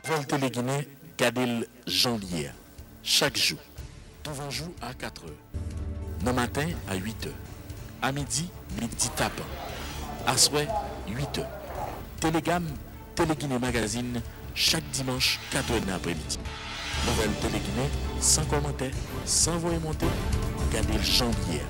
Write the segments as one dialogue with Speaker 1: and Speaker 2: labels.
Speaker 1: Nouvelle Télé-Guinée, Gadel Janvier. Chaque jour. Tout jour à 4 h. Le matin à 8 h. À midi, midi tapant. À soir, 8 h. Télégamme, Télé-Guinée Magazine, chaque dimanche, 4 h l'après-midi. Nouvelle Télé-Guinée, sans commentaire, sans voix monter, Gadel Janvier.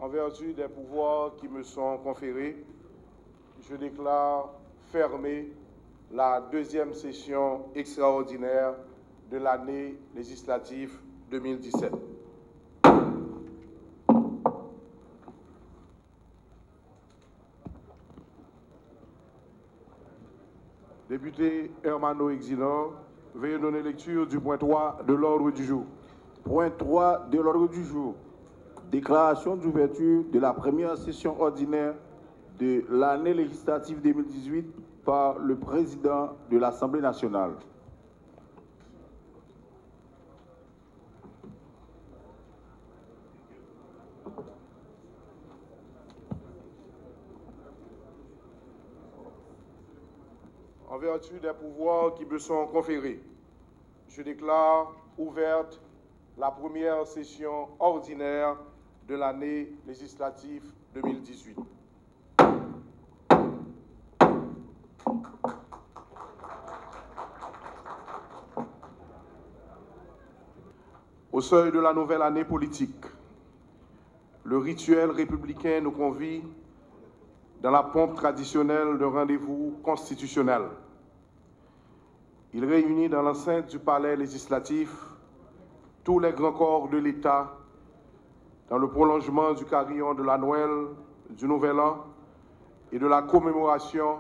Speaker 2: En vertu des pouvoirs qui me sont conférés, je déclare fermée la deuxième session extraordinaire de l'année législative 2017. Député Hermano Exilor, veuillez donner lecture du point 3 de l'ordre du jour.
Speaker 3: Point 3 de l'ordre du jour. Déclaration d'ouverture de la première session ordinaire de l'année législative 2018 par le président de l'Assemblée nationale.
Speaker 2: En vertu des pouvoirs qui me sont conférés, je déclare ouverte la première session ordinaire de l'année législative 2018. Au seuil de la nouvelle année politique, le rituel républicain nous convie dans la pompe traditionnelle de rendez-vous constitutionnel. Il réunit dans l'enceinte du palais législatif tous les grands corps de l'État dans le prolongement du carillon de la Noël, du Nouvel An et de la commémoration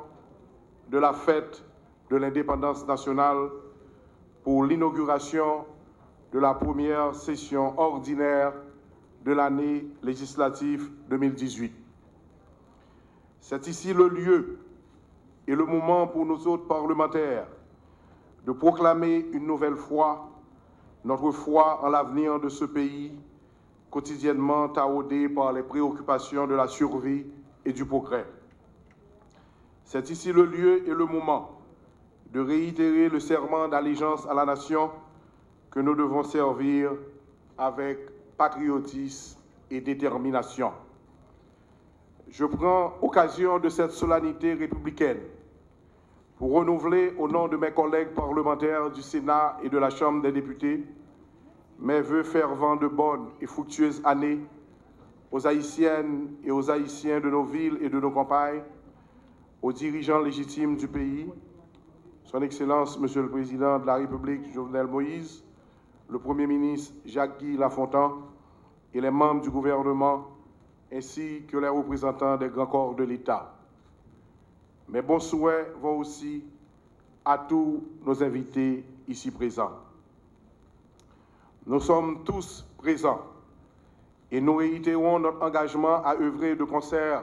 Speaker 2: de la fête de l'indépendance nationale pour l'inauguration de la première session ordinaire de l'année législative 2018. C'est ici le lieu et le moment pour nous autres parlementaires de proclamer une nouvelle fois notre foi en l'avenir de ce pays, quotidiennement taraudé par les préoccupations de la survie et du progrès. C'est ici le lieu et le moment de réitérer le serment d'allégeance à la nation que nous devons servir avec patriotisme et détermination. Je prends occasion de cette solennité républicaine pour renouveler au nom de mes collègues parlementaires du Sénat et de la Chambre des députés mes vœux fervents de bonnes et fructueuses années aux Haïtiennes et aux Haïtiens de nos villes et de nos campagnes, aux dirigeants légitimes du pays, Son Excellence, Monsieur le Président de la République, Jovenel Moïse, le Premier ministre Jacques-Guy Lafontaine et les membres du gouvernement, ainsi que les représentants des grands corps de l'État. Mes bons souhaits vont aussi à tous nos invités ici présents. Nous sommes tous présents et nous réitérons notre engagement à œuvrer de concert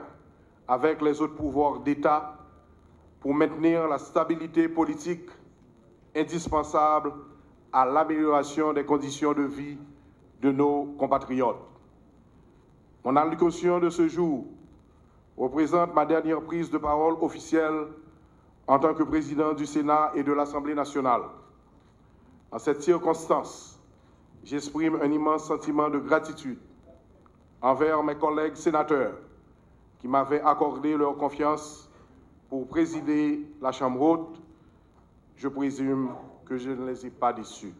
Speaker 2: avec les autres pouvoirs d'État pour maintenir la stabilité politique indispensable à l'amélioration des conditions de vie de nos compatriotes. Mon allocution de ce jour représente ma dernière prise de parole officielle en tant que président du Sénat et de l'Assemblée nationale. En cette circonstance, j'exprime un immense sentiment de gratitude envers mes collègues sénateurs qui m'avaient accordé leur confiance pour présider la Chambre haute. Je présume que je ne les ai pas déçus.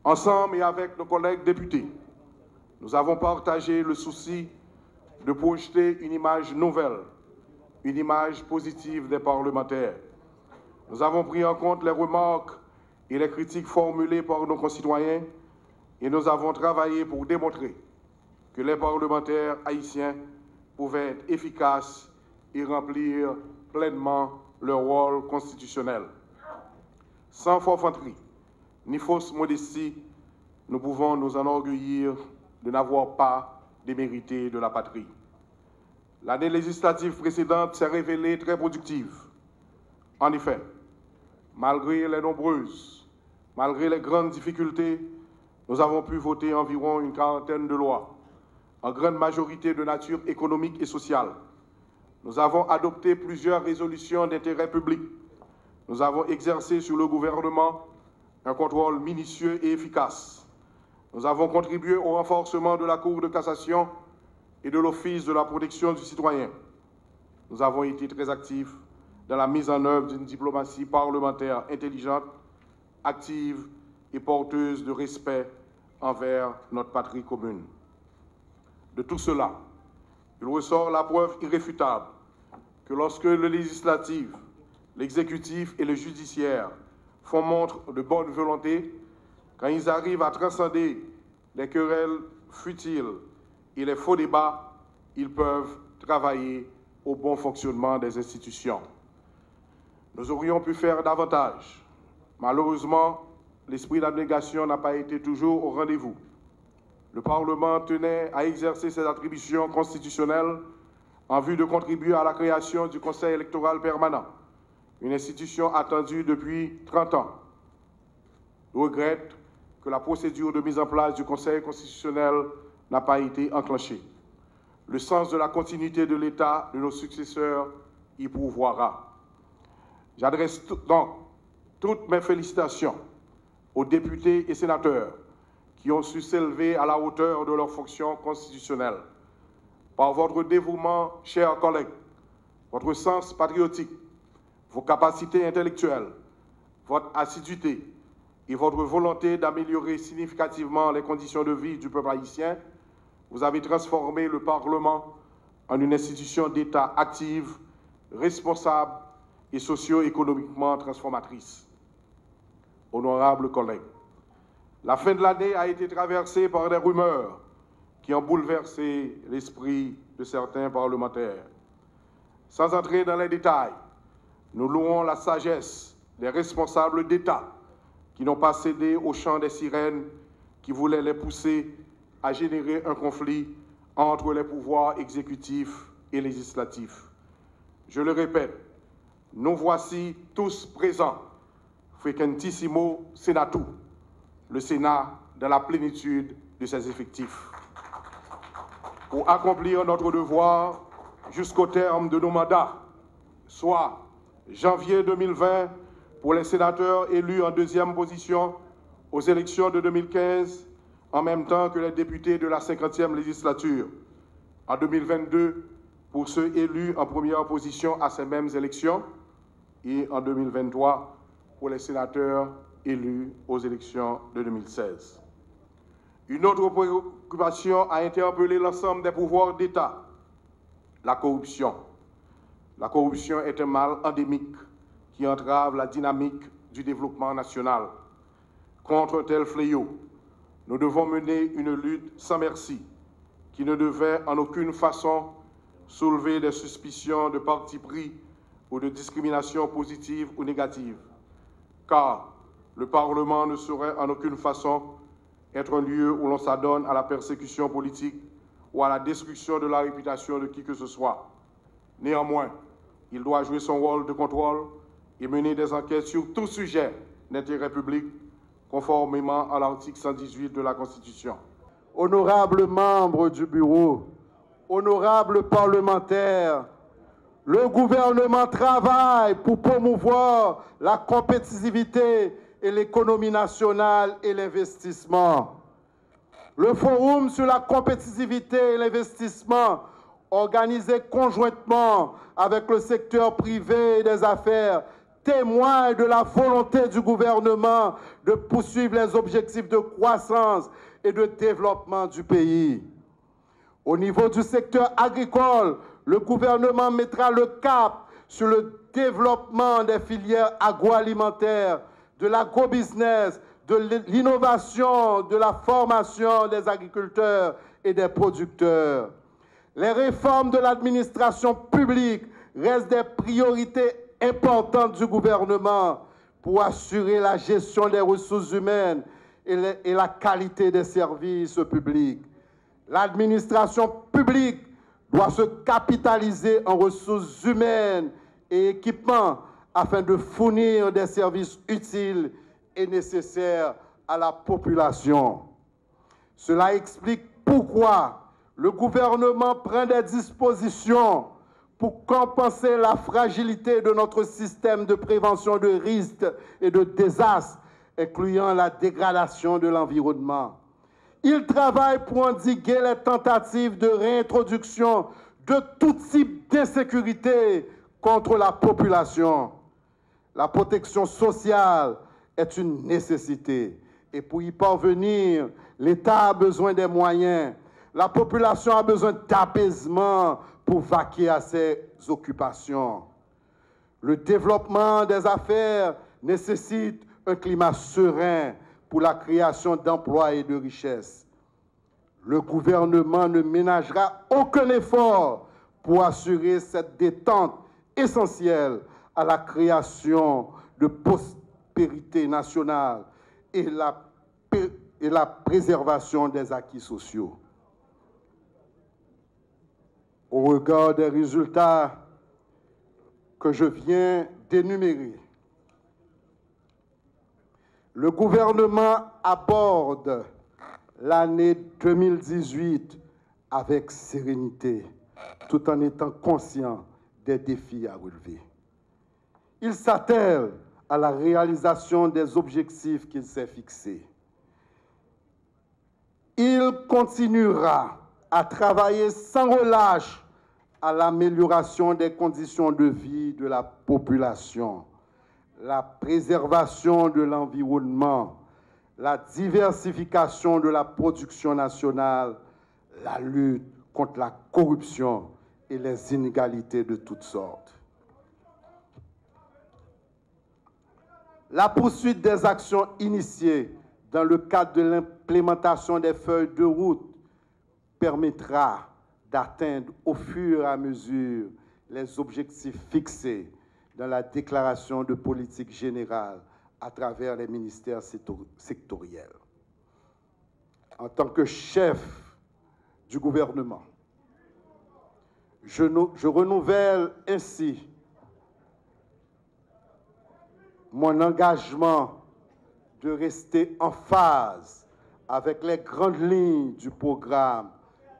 Speaker 2: Ensemble et avec nos collègues députés, nous avons partagé le souci de projeter une image nouvelle, une image positive des parlementaires. Nous avons pris en compte les remarques et les critiques formulées par nos concitoyens et nous avons travaillé pour démontrer que les parlementaires haïtiens pouvaient être efficaces et remplir pleinement leur rôle constitutionnel. Sans forfanterie ni fausse modestie, nous pouvons nous enorgueillir de n'avoir pas démérité de la patrie. L'année législative précédente s'est révélée très productive. En effet, malgré les grandes difficultés, nous avons pu voter environ une quarantaine de lois, en grande majorité de nature économique et sociale. Nous avons adopté plusieurs résolutions d'intérêt public. Nous avons exercé sur le gouvernement un contrôle minutieux et efficace. Nous avons contribué au renforcement de la Cour de cassation et de l'Office de la protection du citoyen. Nous avons été très actifs dans la mise en œuvre d'une diplomatie parlementaire intelligente, active et porteuse de respect envers notre patrie commune. De tout cela, il ressort la preuve irréfutable que lorsque le législatif, l'exécutif et le judiciaire font montre de bonne volonté, quand ils arrivent à transcender les querelles futiles et les faux débats, ils peuvent travailler au bon fonctionnement des institutions. Nous aurions pu faire davantage. Malheureusement, l'esprit d'abnégation n'a pas été toujours au rendez-vous. Le Parlement tenait à exercer ses attributions constitutionnelles en vue de contribuer à la création du Conseil électoral permanent, une institution attendue depuis 30 ans. Je regrette que la procédure de mise en place du Conseil constitutionnel n'a pas été enclenchée. Le sens de la continuité de l'État de nos successeurs y pourvoira. J'adresse donc toutes mes félicitations aux députés et sénateurs qui ont su s'élever à la hauteur de leurs fonctions constitutionnelles. Par votre dévouement, chers collègues, votre sens patriotique, vos capacités intellectuelles, votre assiduité et votre volonté d'améliorer significativement les conditions de vie du peuple haïtien, vous avez transformé le Parlement en une institution d'État active, responsable et socio-économiquement transformatrice. Honorables collègues, la fin de l'année a été traversée par des rumeurs qui ont bouleversé l'esprit de certains parlementaires. Sans entrer dans les détails, nous louons la sagesse des responsables d'État qui n'ont pas cédé au chant des sirènes qui voulaient les pousser à générer un conflit entre les pouvoirs exécutifs et législatifs. Je le répète, nous voici tous présents, Frequentissimo Senatum, le Sénat dans la plénitude de ses effectifs, pour accomplir notre devoir jusqu'au terme de nos mandats, soit janvier 2020 pour les sénateurs élus en deuxième position aux élections de 2015, en même temps que les députés de la 50e législature, en 2022 pour ceux élus en première position à ces mêmes élections, et en 2023 pour les sénateurs élus aux élections de 2016. Une autre préoccupation a interpellé l'ensemble des pouvoirs d'État, la corruption. La corruption est un mal endémique qui entrave la dynamique du développement national. Contre un tel fléau, nous devons mener une lutte sans merci qui ne devait en aucune façon soulever des suspicions de parti pris ou de discrimination positive ou négative, car le Parlement ne saurait en aucune façon être un lieu où l'on s'adonne à la persécution politique ou à la destruction de la réputation de qui que ce soit. Néanmoins, il doit jouer son rôle de contrôle et mener des enquêtes sur tout sujet d'intérêt public, conformément à l'article 118 de la Constitution.
Speaker 3: Honorables membres du bureau, honorables parlementaires, le gouvernement travaille pour promouvoir la compétitivité et l'économie nationale et l'investissement. Le Forum sur la compétitivité et l'investissement
Speaker 2: organisée conjointement avec le secteur privé des affaires, témoigne de la volonté du gouvernement de poursuivre les objectifs de croissance et de développement du pays. Au niveau du secteur agricole, le gouvernement mettra le cap sur le développement des filières agroalimentaires, de l'agrobusiness, de l'innovation, de la formation des agriculteurs et des producteurs. Les réformes de l'administration publique restent des priorités importantes du gouvernement pour assurer la gestion des ressources humaines et la qualité des services publics. L'administration publique doit se capitaliser en ressources humaines et équipements afin de fournir des services utiles et nécessaires à la population. Cela explique pourquoi le gouvernement prend des dispositions pour compenser la fragilité de notre système de prévention de risques et de désastres, incluant la dégradation de l'environnement. Il travaille pour endiguer les tentatives de réintroduction de tout type d'insécurité contre la population. La protection sociale est une nécessité et pour y parvenir, l'État a besoin des moyens. La population a besoin d'apaisement pour vaquer à ses occupations. Le développement des affaires nécessite un climat serein pour la création d'emplois et de richesses. Le gouvernement ne ménagera aucun effort pour assurer cette détente essentielle à la création de prospérité nationale et la préservation des acquis sociaux. Au regard des résultats que je viens d'énumérer, le gouvernement aborde l'année 2018 avec sérénité, tout en étant conscient des défis à relever. Il s'attelle à la réalisation des objectifs qu'il s'est fixés. Il continuera à travailler sans relâche à l'amélioration des conditions de vie de la population, la préservation de l'environnement, la diversification de la production nationale, la lutte contre la corruption et les inégalités de toutes sortes. La poursuite des actions initiées dans le cadre de l'implémentation des feuilles de route permettra d'atteindre au fur et à mesure les objectifs fixés dans la déclaration de politique générale à travers les ministères sectoriels. En tant que chef du gouvernement, je renouvelle ainsi mon engagement de rester en phase avec les grandes lignes du programme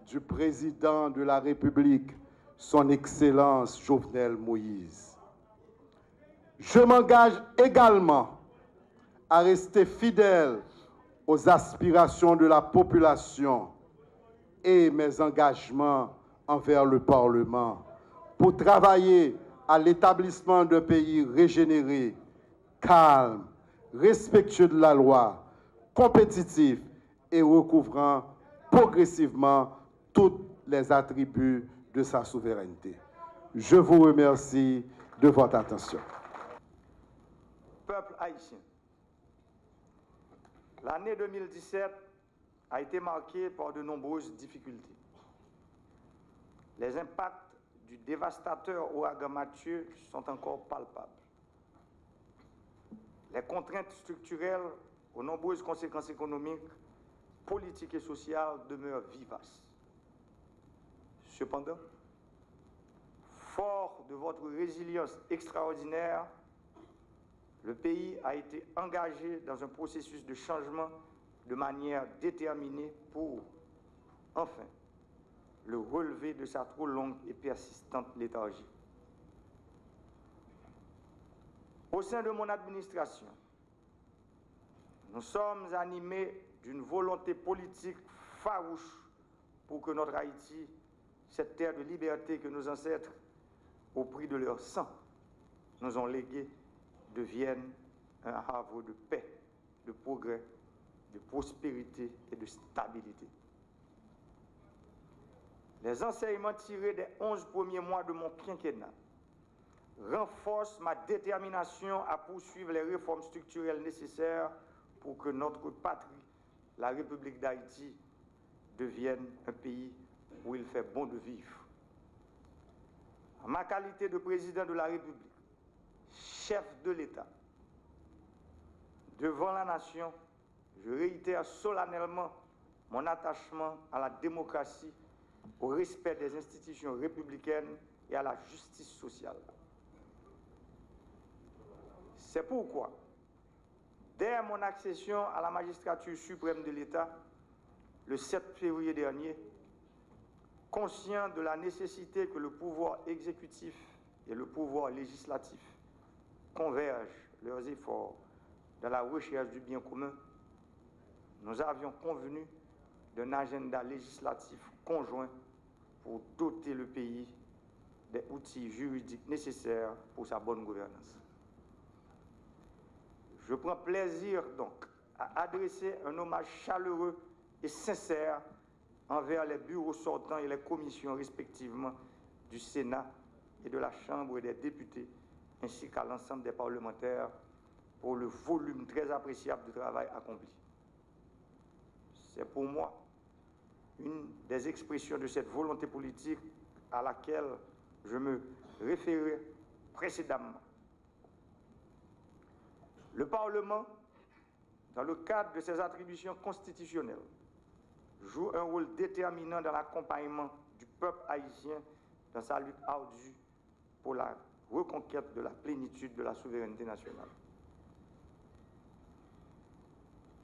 Speaker 2: du président de la République, son Excellence Jovenel Moïse. Je m'engage également à rester fidèle aux aspirations de la population et mes engagements envers le Parlement pour travailler à l'établissement d'un pays régénéré, calme, respectueux de la loi, compétitif et recouvrant progressivement tous les attributs de sa souveraineté. Je vous remercie de votre attention.
Speaker 3: Peuple haïtien, l'année 2017 a été marquée par de nombreuses difficultés. Les impacts du dévastateur ouragan Mathieu sont encore palpables. Les contraintes structurelles aux nombreuses conséquences économiques, politiques et sociales demeurent vivaces. Cependant, fort de votre résilience extraordinaire, le pays a été engagé dans un processus de changement de manière déterminée pour, enfin, le relever de sa trop longue et persistante léthargie. Au sein de mon administration, nous sommes animés d'une volonté politique farouche pour que notre Haïti
Speaker 4: cette terre de liberté que nos ancêtres, au prix de leur sang, nous ont léguée, devienne un havre de paix, de progrès, de prospérité et de stabilité. Les enseignements tirés des 11 premiers mois de mon quinquennat renforcent ma détermination à poursuivre les réformes structurelles nécessaires pour que notre patrie, la République d'Haïti, devienne un pays où il fait bon de vivre. En ma qualité de président de la République, chef de l'État, devant la nation, je réitère solennellement mon attachement à la démocratie, au respect des institutions républicaines et à la justice sociale. C'est pourquoi, dès mon accession à la magistrature suprême de l'État, le 7 février dernier, conscient de la nécessité que le pouvoir exécutif et le pouvoir législatif convergent leurs efforts dans la recherche du bien commun, nous avions convenu d'un agenda législatif conjoint pour doter le pays des outils juridiques nécessaires pour sa bonne gouvernance. Je prends plaisir donc à adresser un hommage chaleureux et sincère envers les bureaux sortants et les commissions respectivement du Sénat et de la Chambre des députés, ainsi qu'à l'ensemble des parlementaires pour le volume très appréciable de travail accompli. C'est pour moi une des expressions de cette volonté politique à laquelle je me référais précédemment. Le Parlement, dans le cadre de ses attributions constitutionnelles, joue un rôle déterminant dans l'accompagnement du peuple haïtien dans sa lutte ardue pour la reconquête de la plénitude de la souveraineté nationale.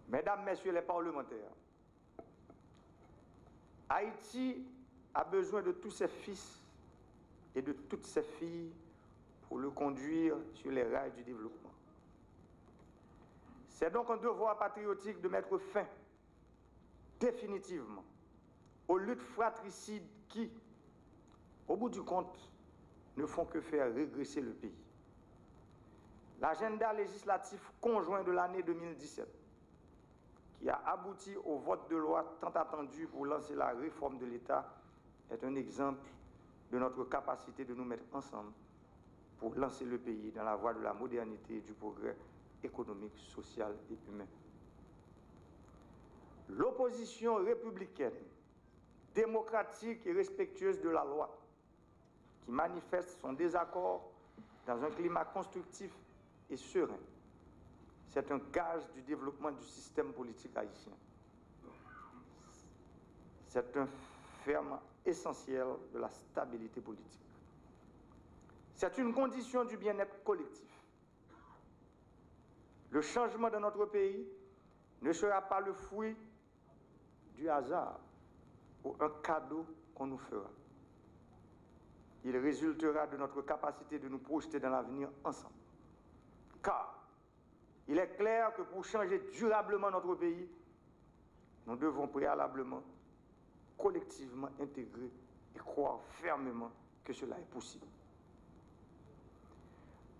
Speaker 4: Mesdames, Messieurs les parlementaires, Haïti a besoin de tous ses fils et de toutes ses filles pour le conduire sur les rails du développement. C'est donc un devoir patriotique de mettre fin définitivement aux luttes fratricides qui, au bout du compte, ne font que faire régresser le pays. L'agenda législatif conjoint de l'année 2017, qui a abouti au vote de loi tant attendu pour lancer la réforme de l'État, est un exemple de notre capacité de nous mettre ensemble pour lancer le pays dans la voie de la modernité et du progrès économique, social et humain. L'opposition républicaine, démocratique et respectueuse de la loi, qui manifeste son désaccord dans un climat constructif et serein, c'est un gage du développement du système politique haïtien. C'est un ferment essentiel de la stabilité politique. C'est une condition du bien-être collectif. Le changement de notre pays ne sera pas le fruit du hasard ou un cadeau qu'on nous fera. Il résultera de notre capacité de nous projeter dans l'avenir ensemble. Car il est clair que pour changer durablement notre pays, nous devons préalablement, collectivement intégrer et croire fermement que cela est possible.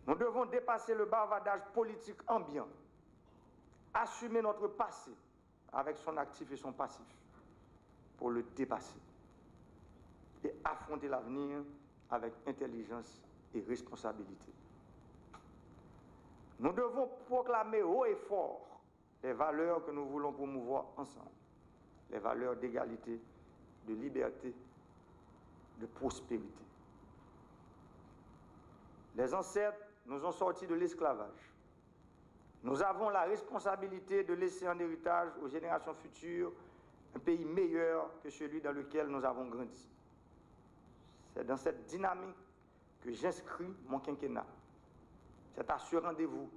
Speaker 4: Nous devons dépasser le bavardage politique ambiant, assumer notre passé avec son actif et son passif pour le dépasser et affronter l'avenir avec intelligence et responsabilité. Nous devons proclamer haut et fort les valeurs que nous voulons promouvoir ensemble, les valeurs d'égalité, de liberté, de prospérité. Les ancêtres nous ont sortis de l'esclavage. Nous avons la responsabilité de laisser en héritage aux générations futures un pays meilleur que celui dans lequel nous avons grandi. C'est dans cette dynamique que j'inscris mon quinquennat. C'est à ce rendez-vous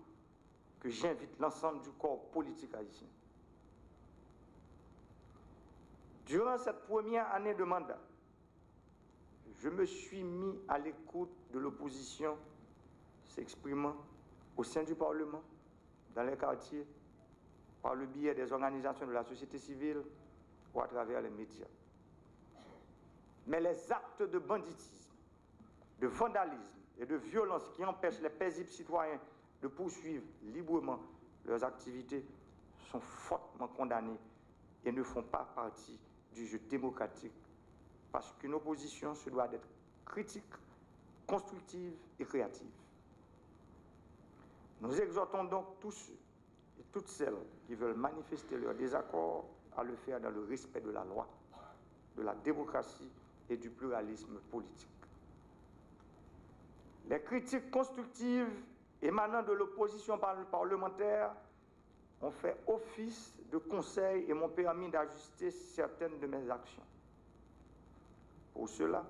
Speaker 4: que j'invite l'ensemble du corps politique haïtien. Durant cette première année de mandat, je me suis mis à l'écoute de l'opposition s'exprimant au sein du Parlement, dans les quartiers, par le biais des organisations de la société civile ou à travers les médias. Mais les actes de banditisme, de vandalisme et de violence qui empêchent les paisibles citoyens de poursuivre librement leurs activités sont fortement condamnés et ne font pas partie du jeu démocratique, parce qu'une opposition se doit d'être critique, constructive et créative. Nous exhortons donc tous ceux et toutes celles qui veulent manifester leur désaccord à le faire dans le respect de la loi, de la démocratie et du pluralisme politique. Les critiques constructives émanant de l'opposition parlementaire ont fait office de conseil et m'ont permis d'ajuster certaines de mes actions. Pour cela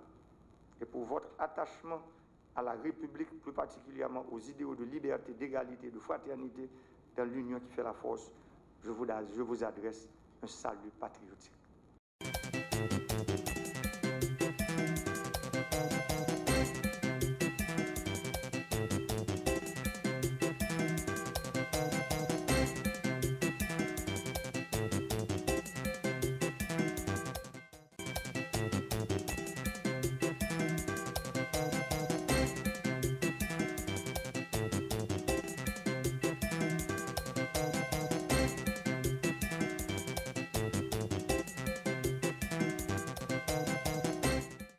Speaker 4: et pour votre attachement à la République, plus particulièrement aux idéaux de liberté, d'égalité, de fraternité dans l'union qui fait la force, je vous adresse un salut patriotique.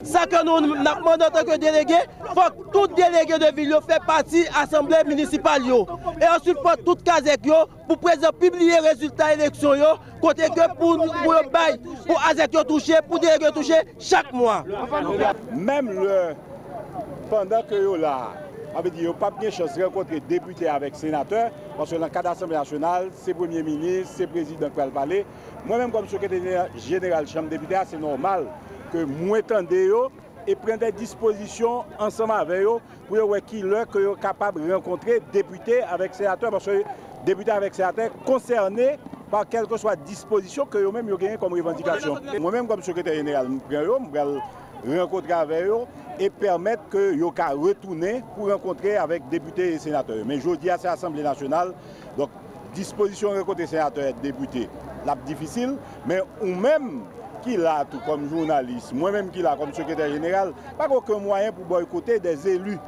Speaker 5: Ça que nous demandons en tant que délégué, il faut que tout délégué de ville fait partie de l'Assemblée municipale. Et ensuite, il faut tout casec pour présent publier les résultats de l'élection, côté que pour bail, pour ASEC toucher, pour délégué toucher chaque mois.
Speaker 6: Même pendant que vous là, il n'y a pas de chance de rencontrer députés avec sénateurs, parce que dans le cadre de l'Assemblée nationale, c'est Premier ministre, c'est Président qui va parler. Moi-même, comme secrétaire général de la Chambre des députés, c'est normal que moi tendez et prendre des dispositions ensemble avec eux pour qu'ils soient capables de rencontrer députés avec sénateurs, parce que députés avec sénateurs concernés par quelle que soit disposition que eux-mêmes ont gagné comme revendication. Moi-même, comme secrétaire général, je vais rencontrer avec eux et permettre que yo ka retourner pour rencontrer avec députés et sénateurs. Mais je dis à l'Assemblée nationale, donc disposition rencontrer sénateurs et députés, là difficile, mais ou même qui l'a tout comme journaliste, moi-même qui l'a comme secrétaire général, pas aucun moyen pour boycotter des élus.